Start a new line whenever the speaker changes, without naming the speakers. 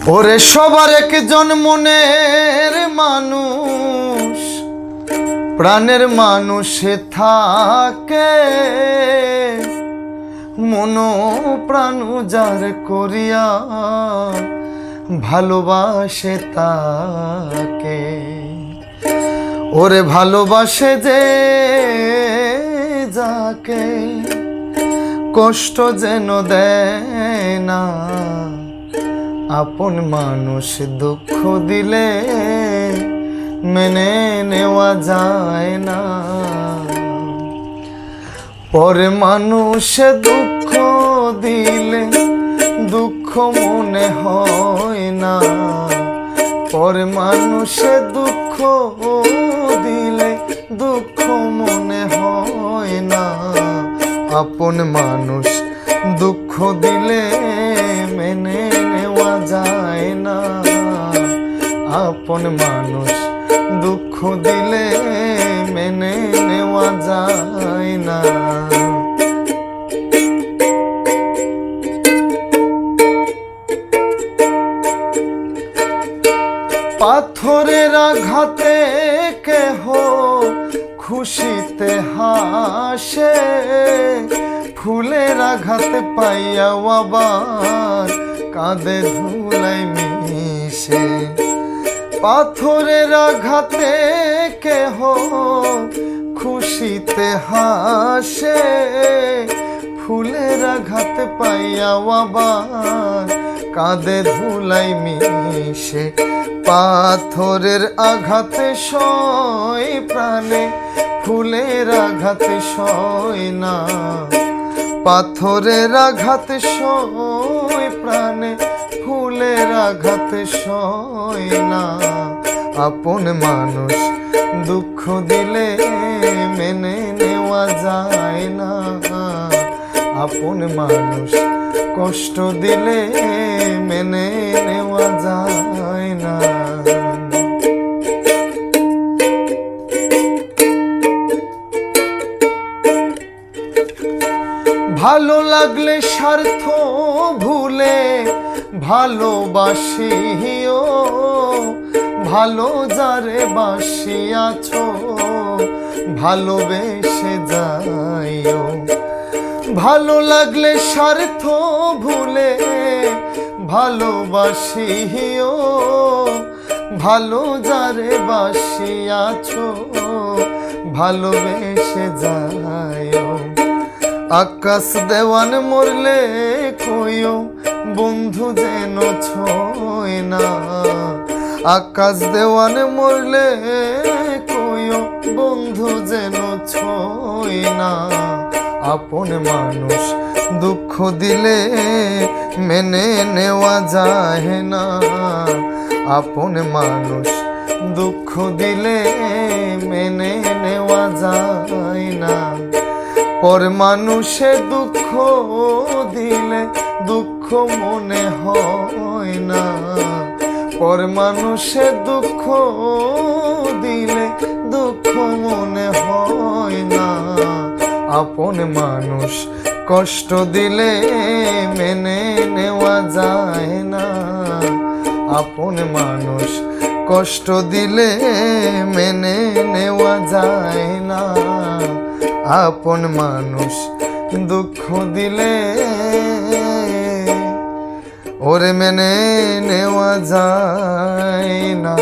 ওরে সবার একজন মনের মানুষ, প্রাণের মানুষে থাকে, মন প্রাণ উজাড় করিয়া ভালোবাসে তাকে। ওরে ভালোবাসে যে যাকে, কষ্ট যেন দেয় না। আপন মানুষ দুঃখ দিলে মেনে নেওয়া যায় না। পরে মানুষ দুঃখ দিলে দুঃখ মনে হয় না। পরে মানুষ দুঃখ দিলে দুঃখ মনে হয় না। আপন মানুষ দুঃখ দিলে মেনে নেওয়া যায় না। আপন মানুষ দুঃখ দিলে মেনে নেওয়া যায় না। পাথরের আঘাতে কেহ খুশিতে হাসে, ফুলের আঘাতে পাইয়াও আবার কাঁদে ধুলাই মিশে। পাথরের আঘাতে কেহ খুশিতে হাসে, ফুলের আঘাতে পাইয়াও আবার কাঁদে ধুলাই মিশে। পাথরের আঘাতে সয় প্রাণে, ফুলের আঘাতে সয় না। পাথরের আঘাতে সয় প্রাণে, ফুলের আঘাতে সয় না। আপন মানুষ দুঃখ দিলে মেনে নেওয়া যায় না। আপন মানুষ কষ্ট দিলে মেনে নেওয়া যায় না। ভালো লাগলে স্বার্থ ভুলে ভালোবাসিও, ভালো যারে বাসিয়াছ ভালোবেসে যাইও। ভালো লাগলে স্বার্থ ভুলে ভালোবাসিও, ভালো যারে বাসিয়াছ ভালোবেসে যাইও। আকাশ দেওয়ান মরলে কইও বন্ধু যেন ছয় না। আকাশ দেওয়ান মরলে কইও বন্ধু যেন ছয় না। আপন মানুষ দুঃখ দিলে মেনে নেওয়া যায় না। আপন মানুষ দুঃখ দিলে মেনে নেওয়া যায় না। পর মানুষে দুঃখ দিলে দুঃখ মনে হয় না। পর মানুষে দুঃখ দিলে দুঃখ মনে হয় না। আপন মানুষ কষ্ট দিলে মেনে নেওয়া যায় না। আপন মানুষ কষ্ট দিলে মেনে নেওয়া যায় না। আপন মানুষ দুঃখ দিলে ওরে মেনে নেওয়া যায় না।